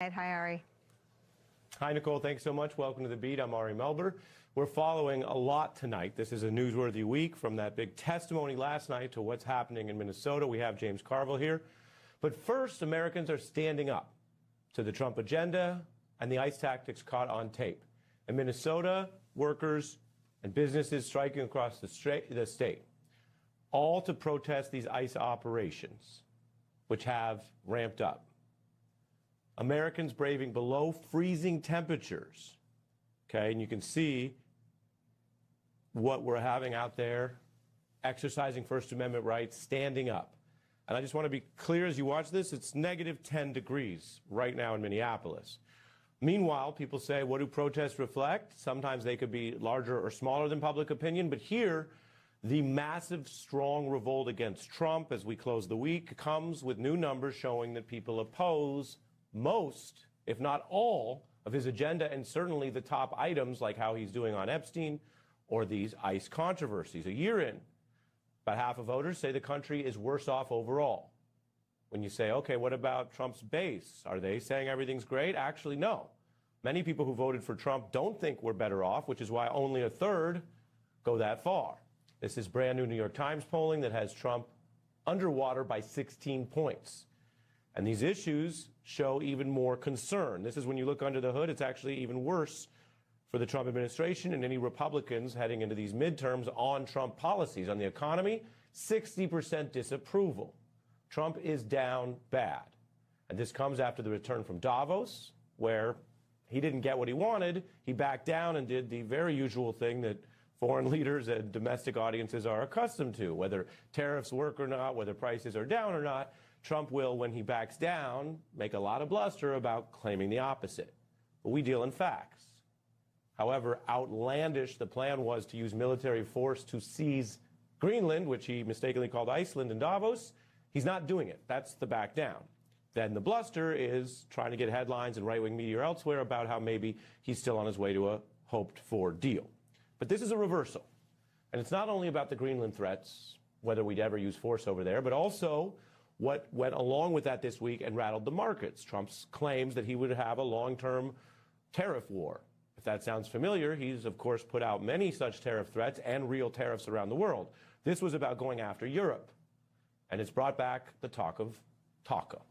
Hi, Ari. Hi, Nicole. Thanks so much. Welcome to The Beat. I'm Ari Melber. We're following a lot tonight. This is a newsworthy week, from that big testimony last night to what's happening in Minnesota. We have James Carville here. But first, Americans are standing up to the Trump agenda and the ICE tactics caught on tape. In Minnesota, workers and businesses striking across the state, all to protest these ICE operations, which have ramped up. Americans braving below freezing temperatures, okay? And you can see what we're having out there, exercising First Amendment rights, standing up. And I just want to be clear as you watch this, it's negative 10 degrees right now in Minneapolis. Meanwhile, people say, what do protests reflect? Sometimes they could be larger or smaller than public opinion, but here, the massive, strong revolt against Trump as we close the week comes with new numbers showing that people oppose most, if not all, of his agenda, and certainly the top items like how he's doing on Epstein or these ICE controversies. A year in, about half of voters say the country is worse off overall. When you say, okay, what about Trump's base? Are they saying everything's great? Actually, no. Many people who voted for Trump don't think we're better off, which is why only a third go that far. This is brand new New York Times polling that has Trump underwater by 16 points. And these issues show even more concern. This is when you look under the hood, it's actually even worse for the Trump administration and any Republicans heading into these midterms on Trump policies. On the economy, 60% disapproval. Trump is down bad. And this comes after the return from Davos, where he didn't get what he wanted. He backed down and did the very usual thing that foreign leaders and domestic audiences are accustomed to. Whether tariffs work or not, whether prices are down or not, Trump will, when he backs down, make a lot of bluster about claiming the opposite. But we deal in facts. However outlandish the plan was to use military force to seize Greenland, which he mistakenly called Iceland in Davos, he's not doing it. That's the back down. Then the bluster is trying to get headlines in right-wing media or elsewhere about how maybe he's still on his way to a hoped-for deal. But this is a reversal. And it's not only about the Greenland threats, whether we'd ever use force over there, but also what went along with that this week and rattled the markets. Trump's claims that he would have a long-term tariff war. If that sounds familiar, he's, of course, put out many such tariff threats and real tariffs around the world. This was about going after Europe. And it's brought back the talk of TACO,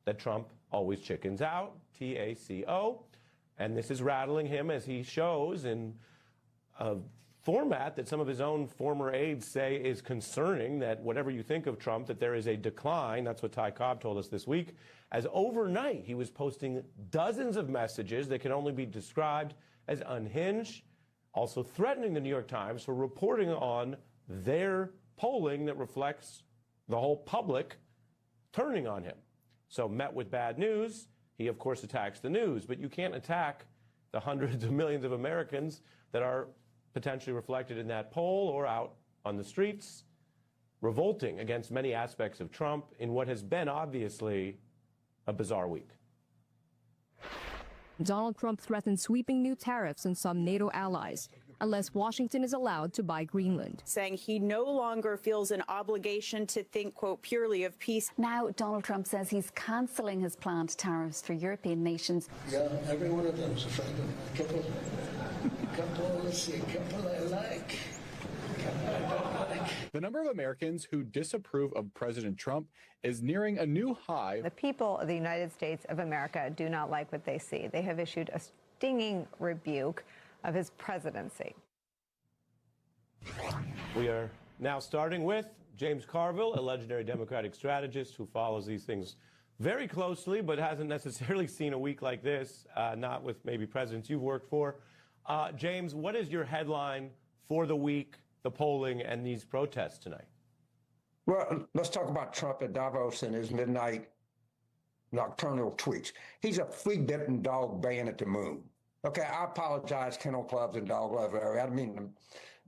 that Trump always chickens out, T-A-C-O. And this is rattling him as he shows in a format that some of his own former aides say is concerning, that whatever you think of Trump, that there is a decline. That's what Ty Cobb told us this week, as overnight he was posting dozens of messages that can only be described as unhinged, also threatening the New York Times for reporting on their polling that reflects the whole public turning on him. So met with bad news, he of course attacks the news, but you can't attack the hundreds of millions of Americans that are potentially reflected in that poll or out on the streets, revolting against many aspects of Trump in what has been obviously a bizarre week. Donald Trump threatened sweeping new tariffs on some NATO allies unless Washington is allowed to buy Greenland. Saying he no longer feels an obligation to think, quote, purely of peace. Now, Donald Trump says he's cancelling his planned tariffs for European nations. Yeah, every one of them's a friend of mine. A couple I like. A couple I don't like. The number of Americans who disapprove of President Trump is nearing a new high. The people of the United States of America do not like what they see. They have issued a stinging rebuke of his presidency. We are now starting with James Carville, a legendary Democratic strategist who follows these things very closely, but hasn't necessarily seen a week like this, not with maybe presidents you've worked for. James, what is your headline for the week, the polling, and these protests tonight? Well, let's talk about Trump at Davos and his midnight nocturnal tweets. He's a flea-bitten dog baying at the moon. Okay, I apologize, kennel clubs and dog love area. I didn't mean to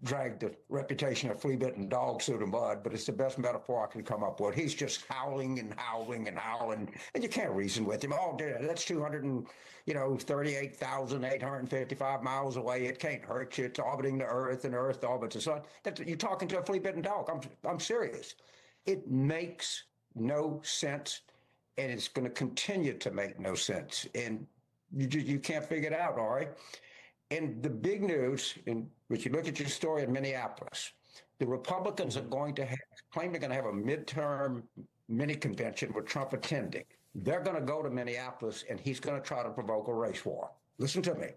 drag the reputation of flea-bitten dogs through the mud, but it's the best metaphor I can come up with. He's just howling and howling and howling, and you can't reason with him. Oh, that's 238,855 miles away. It can't hurt you. It's orbiting the Earth, and the Earth orbits the sun. You're talking to a flea-bitten dog. I'm serious. It makes no sense. and it's going to continue to make no sense. And you can't figure it out, Ari. And the big news, if you look at your story in Minneapolis, the Republicans are going to claim they're going to have a midterm mini convention with Trump attending. They're going to go to Minneapolis, and he's going to try to provoke a race war. Listen to me.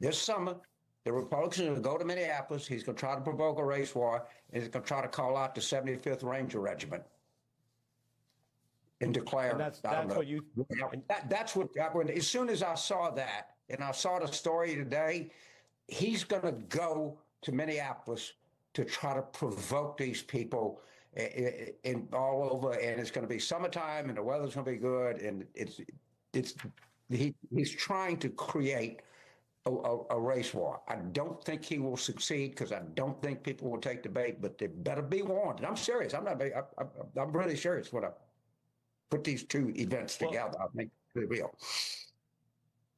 This summer, the Republicans are going to go to Minneapolis. He's going to try to provoke a race war, and he's going to try to call out the 75th Ranger Regiment and declare. And that's what you. That's what. As soon as I saw that, and I saw the story today, he's going to go to Minneapolis to try to provoke these people in all over, and it's going to be summertime, and the weather's going to be good, and he's trying to create a race war. I don't think he will succeed because I don't think people will take the bait, but they better be warned. And I'm serious. I'm really serious when I put these two events together. I think they will.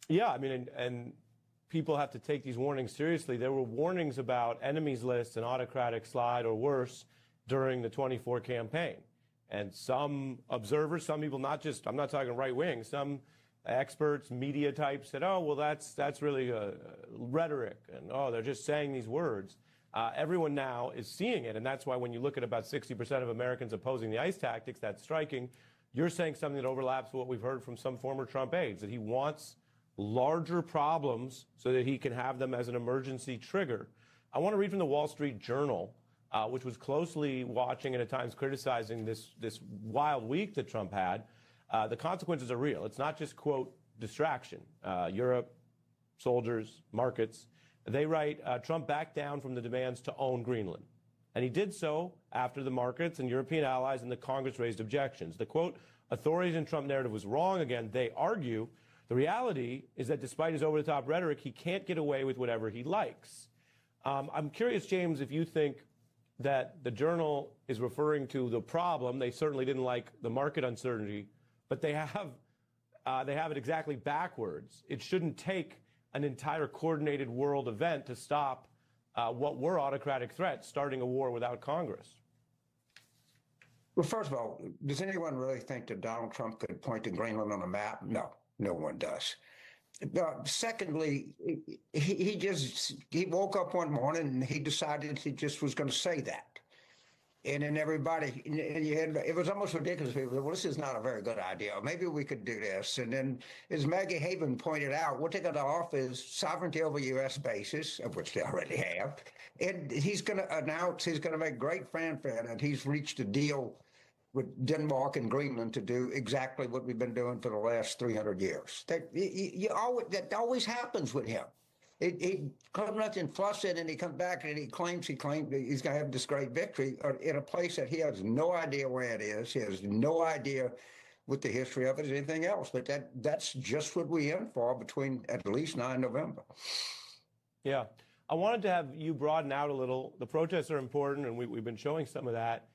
Yeah, I mean, and people have to take these warnings seriously. There were warnings about enemies lists and autocratic slide or worse during the 24 campaign. And some observers, some people, I'm not talking right wing, some experts, media types said, oh, well, that's really rhetoric. And, oh, they're just saying these words. Everyone now is seeing it. And that's why when you look at about 60% of Americans opposing the ICE tactics, that's striking. You're saying something that overlaps with what we've heard from some former Trump aides, that he wants larger problems so that he can have them as an emergency trigger. I want to read from the Wall Street Journal, which was closely watching and at times criticizing this wild week that Trump had. The consequences are real. It's not just, quote, distraction. Europe, soldiers, markets. They write, Trump backed down from the demands to own Greenland. And he did so after the markets and European allies and the Congress raised objections. The, quote, authoritarian Trump narrative was wrong. Again, they argue. The reality is that despite his over-the-top rhetoric, he can't get away with whatever he likes. I'm curious, James, if you think that the Journal is referring to the problem. They certainly didn't like the market uncertainty, but they have it exactly backwards. It shouldn't take an entire coordinated world event to stop what were autocratic threats, starting a war without Congress. Well, first of all, does anyone really think that Donald Trump could point to Greenland on a map? No. No one does. Secondly, he woke up one morning and he decided he just was going to say that. And then everybody, it was almost ridiculous. People said, well, this is not a very good idea. Maybe we could do this. And then, as Maggie Haven pointed out, what they're going to offer is sovereignty over U.S. bases, of which they already have. And he's going to announce, he's going to make great fanfare that he's reached a deal with Denmark and Greenland to do exactly what we've been doing for the last 300 years. That always happens with him. He comes up and flustered, and he comes back and he claims he's going to have this great victory in a place that he has no idea where it is. He has no idea what the history of it is, anything else. But that's just what we're in for between at least 9 November. Yeah. I wanted to have you broaden out a little. The protests are important, and we've been showing some of that.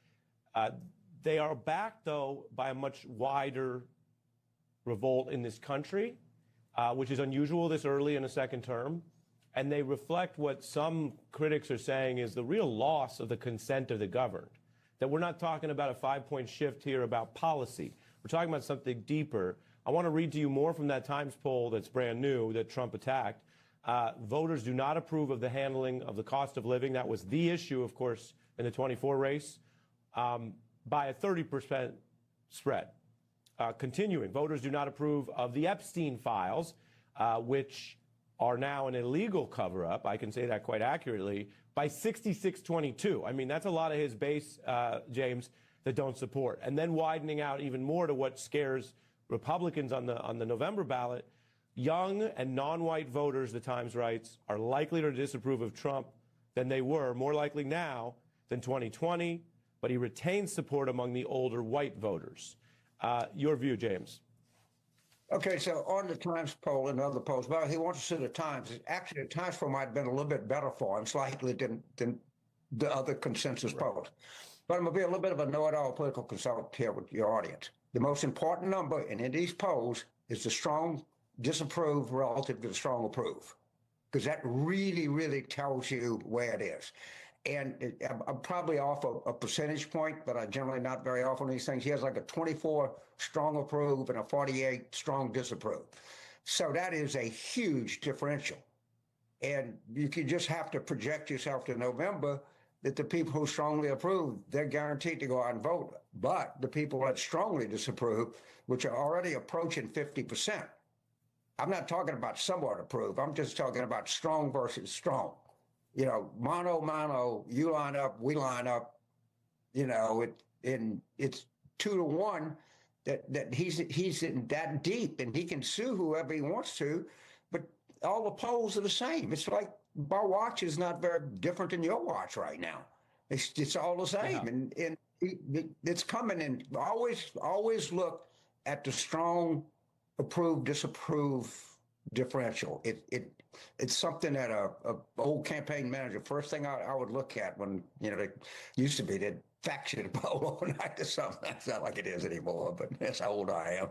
They are backed, though, by a much wider revolt in this country, which is unusual this early in a second term. And they reflect what some critics are saying is the real loss of the consent of the governed, that we're not talking about a 5-point shift here about policy. We're talking about something deeper. I want to read to you more from that Times poll that's brand new that Trump attacked. Voters do not approve of the handling of the cost of living. That was the issue, of course, in the 24 race. By a 30% spread. Continuing, voters do not approve of the Epstein files, which are now an illegal cover-up, I can say that quite accurately, by 66-22. I mean, that's a lot of his base, James, that don't support. And then widening out even more to what scares Republicans on the November ballot, young and non-white voters, the Times writes, are likely to disapprove of Trump than they were, more likely now than 2020, but he retains support among the older white voters. Your view, James. Okay, so on the Times poll and other polls, well, he wants to see the Times. Actually, the Times poll might have been a little bit better for him, slightly than the other consensus polls. But I'm going to be a little bit of a know-it-all political consultant here with your audience. The most important number in these polls is the strong disapprove relative to the strong approve, because that really, really tells you where it is. I'm probably off a percentage point, but I'm generally not very off on these things. He has like a 24 strong approve and a 48 strong disapprove. So that is a huge differential. And you just have to project yourself to November that the people who strongly approve, they're guaranteed to go out and vote. But the people that strongly disapprove, which are already approaching 50%, I'm not talking about somewhat approve. I'm just talking about strong versus strong. You know, mano, you line up, we line up. You know, it's 2-1 that he's in that deep, and he can sue whoever he wants to. But all the polls are the same. It's like my watch is not very different than your watch right now. It's all the same, yeah. and it's coming. And always look at the strong approve, disapprove differential. It's something that a old campaign manager, first thing I would look at when, you know, it used to be that faction poll overnight or something. That's not like it is anymore, but that's how old I am.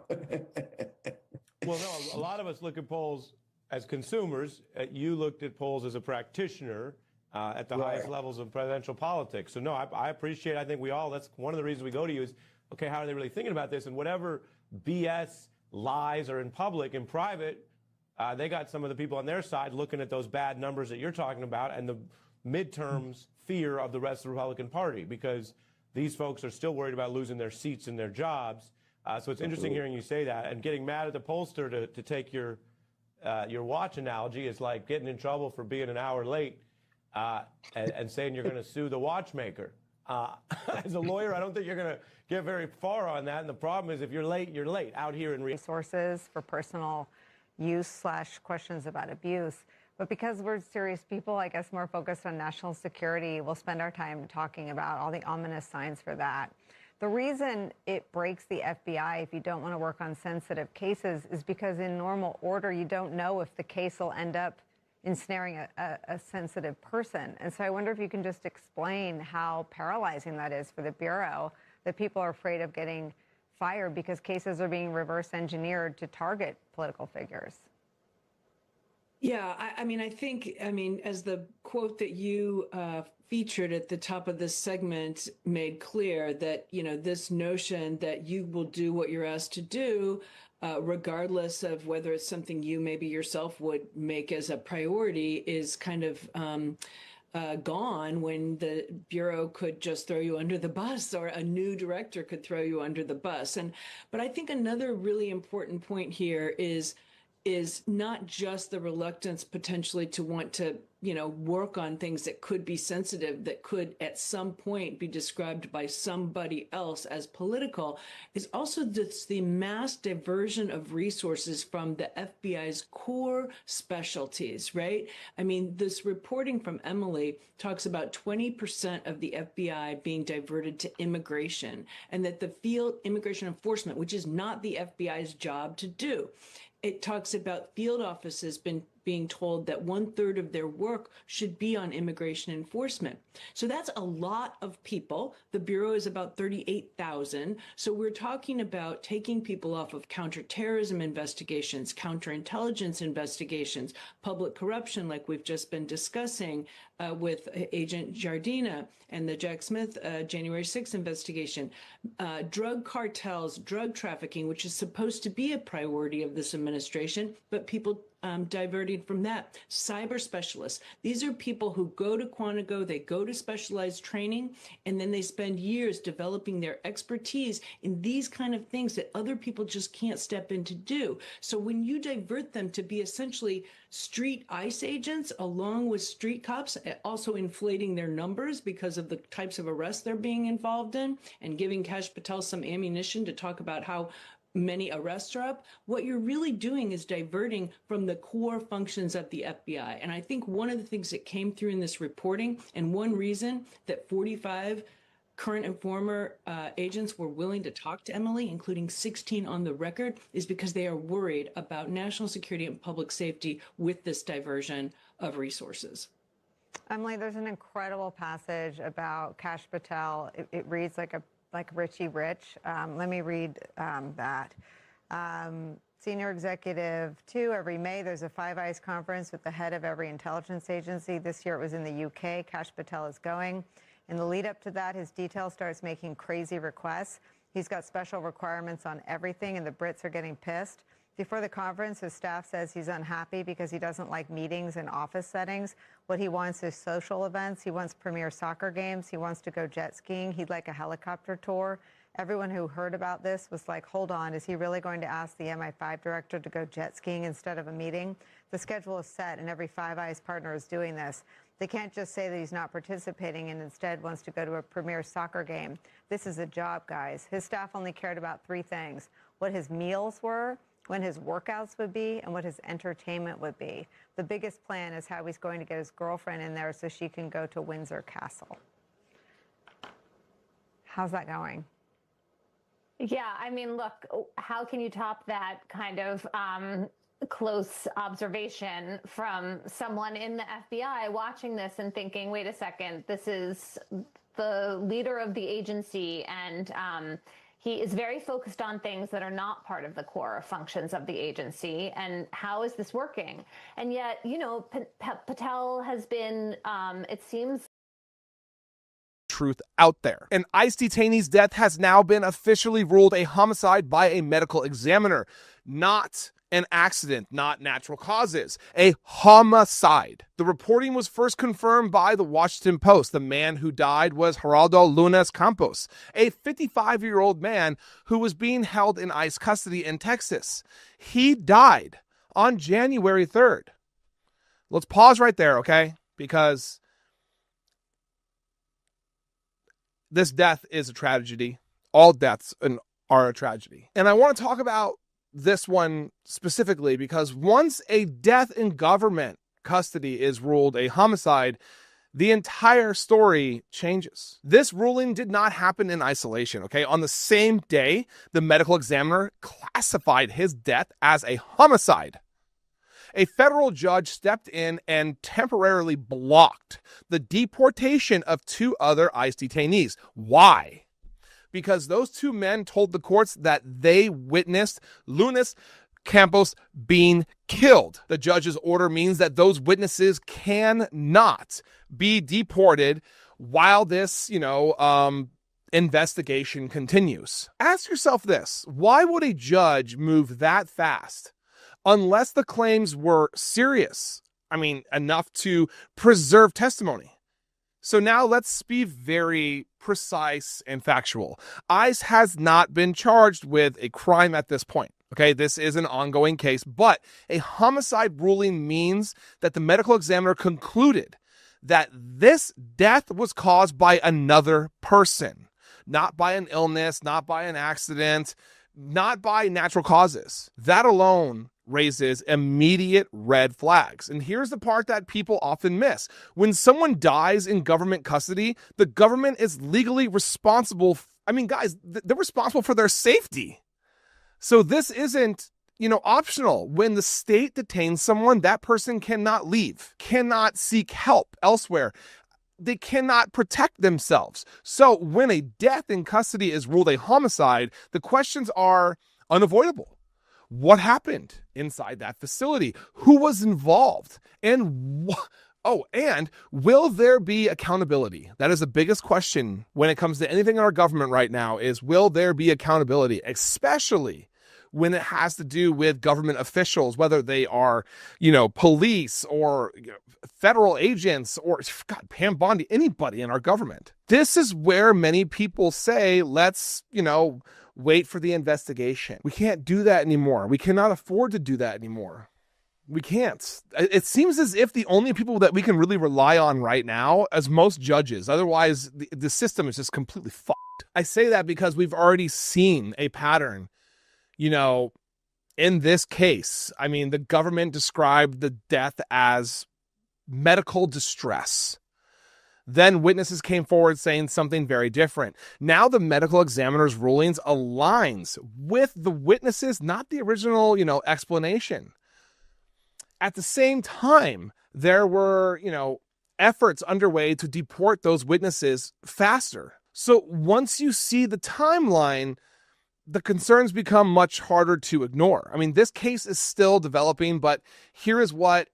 Well, no, a lot of us look at polls as consumers. You looked at polls as a practitioner at the highest levels of presidential politics. So no, I appreciate, I think that's one of the reasons we go to you is, okay, how are they really thinking about this? And whatever BS lies are in public, in private, they got some of the people on their side looking at those bad numbers that you're talking about and the midterms fear of the rest of the Republican Party, because these folks are still worried about losing their seats and their jobs. So it's interesting hearing you say that, and getting mad at the pollster to take your watch analogy is like getting in trouble for being an hour late and saying you're going to sue the watchmaker. As a lawyer, I don't think you're going to get very far on that. And the problem is if you're late, you're late out here in resources for personal use / questions about abuse. But because we're serious people, I guess more focused on national security, we'll spend our time talking about all the ominous signs for that. The reason it breaks the FBI if you don't want to work on sensitive cases is because in normal order, you don't know if the case will end up ensnaring a sensitive person. And so I wonder if you can just explain how paralyzing that is for the Bureau, that people are afraid of getting fired because cases are being reverse engineered to target political figures. Yeah, I think, as the quote that you featured at the top of this segment made clear, that, you know, this notion that you will do what you're asked to do, regardless of whether it's something you maybe yourself would make as a priority, is kind of gone when the Bureau could just throw you under the bus, or a new director could throw you under the bus. But I think another really important point here is not just the reluctance potentially to want to, you know, work on things that could be sensitive, that could at some point be described by somebody else as political, is also just the mass diversion of resources from the FBI's core specialties, right? I mean, this reporting from Emily talks about 20% of the FBI being diverted to immigration, and that the field immigration enforcement, which is not the FBI's job to do. It talks about field offices being told that 1/3 of their work should be on immigration enforcement. So that's a lot of people. The Bureau is about 38,000. So we're talking about taking people off of counterterrorism investigations, counterintelligence investigations, public corruption, like we've just been discussing with Agent Jardina and the Jack Smith January 6th investigation, drug cartels, drug trafficking, which is supposed to be a priority of this administration, but people diverting from that. Cyber specialists. These are people who go to Quantico, they go to specialized training, and then they spend years developing their expertise in these kind of things that other people just can't step in to do. So when you divert them to be essentially street ICE agents along with street cops, also inflating their numbers because of the types of arrests they're being involved in, and giving Kash Patel some ammunition to talk about how many arrests are up, what you're really doing is diverting from the core functions of the FBI. And I think one of the things that came through in this reporting, and one reason that 45 current and former agents were willing to talk to Emily, including 16 on the record, is because they are worried about national security and public safety with this diversion of resources. Emily, there's an incredible passage about Kash Patel. It reads like Richie Rich. Let me read that. Senior executive 2, every May there's a Five Eyes conference with the head of every intelligence agency. This year it was in the UK. Kash Patel is going. In the lead up to that, his detail starts making crazy requests. He's got special requirements on everything, and the Brits are getting pissed. Before the conference, his staff says he's unhappy because he doesn't like meetings in office settings. What he wants is social events. He wants premier soccer games. He wants to go jet skiing. He'd like a helicopter tour. Everyone who heard about this was like, hold on, is he really going to ask the MI5 director to go jet skiing instead of a meeting? The schedule is set, and every Five Eyes partner is doing this. They can't just say that he's not participating and instead wants to go to a premier soccer game. This is a job, guys. His staff only cared about 3 things: what his meals were, when his workouts would be, and what his entertainment would be. The biggest plan is how he's going to get his girlfriend in there so she can go to Windsor Castle. How's that going? Yeah, I mean, look, how can you top that kind of close observation from someone in the FBI watching this and thinking, wait a second, this is the leader of the agency, and he is very focused on things that are not part of the core functions of the agency. And how is this working? And yet, you know, Patel has been, it seems, truth out there. An ICE detainee's death has now been officially ruled a homicide by a medical examiner, not an accident, not natural causes, a homicide. The reporting was first confirmed by the Washington Post. The man who died was Geraldo Lunes Campos, a 55-year-old man who was being held in ICE custody in Texas. He died on January 3rd. Let's pause right there, okay? Because this death is a tragedy. All deaths are a tragedy. And I want to talk about this one specifically because once a death in government custody is ruled a homicide, the entire story changes. This ruling did not happen in isolation, okay? On the same day, the medical examiner classified his death as a homicide. A federal judge stepped in and temporarily blocked the deportation of 2 other ICE detainees. Why? Because those 2 men told the courts that they witnessed Lunes Campos being killed. The judge's order means that those witnesses cannot be deported while this, investigation continues. Ask yourself this: why would a judge move that fast unless the claims were serious? I mean, enough to preserve testimony. So now let's be very precise and factual. ICE has not been charged with a crime at this point. Okay, this is an ongoing case, but a homicide ruling means that the medical examiner concluded that this death was caused by another person, not by an illness, not by an accident, not by natural causes. That alone raises immediate red flags. And here's the part that people often miss. When someone dies in government custody, the government is legally responsible. Guys, they're responsible for their safety. So this isn't, optional. When the state detains someone, that person cannot leave, cannot seek help elsewhere. They cannot protect themselves. So when a death in custody is ruled a homicide, the questions are unavoidable. What happened inside that facility? Who was involved? And and will there be accountability? That is the biggest question when it comes to anything in our government right now, is will there be accountability, especially when it has to do with government officials, whether they are, police or federal agents or, God, Pam Bondi, anybody in our government. This is where many people say, let's, wait for the investigation. We can't do that anymore. We cannot afford to do that anymore. We can't. It seems as if the only people that we can really rely on right now is most judges. Otherwise, the system is just completely fucked. I say that because we've already seen a pattern, in this case. I mean, the government described the death as medical distress. Then witnesses came forward saying something very different. Now the medical examiner's rulings aligns with the witnesses, not the original, explanation. At the same time, there were, efforts underway to deport those witnesses faster. So once you see the timeline, the concerns become much harder to ignore. I mean, this case is still developing, but here is what,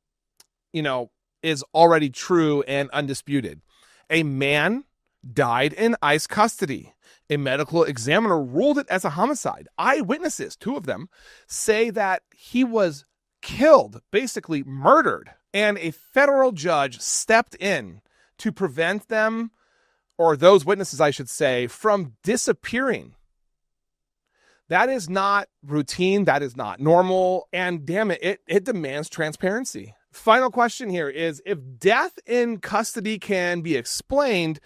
is already true and undisputed. A man died in ICE custody. A medical examiner ruled it as a homicide. Eyewitnesses, 2 of them, say that he was killed, basically murdered. And a federal judge stepped in to prevent them, or those witnesses, I should say, from disappearing. That is not routine. That is not normal. And damn it, it demands transparency. Final question here is, if death in custody can be explained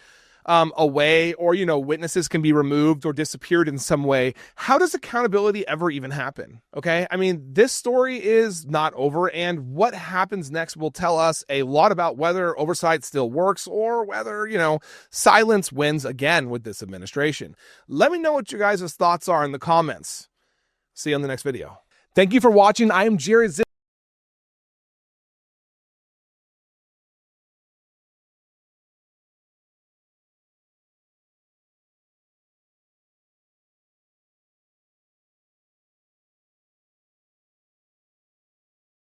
away, or, witnesses can be removed or disappeared in some way, how does accountability ever even happen? Okay. I mean, this story is not over, and what happens next will tell us a lot about whether oversight still works or whether, silence wins again with this administration. Let me know what your guys' thoughts are in the comments. See you on the next video. Thank you for watching. I am Jared Zipp.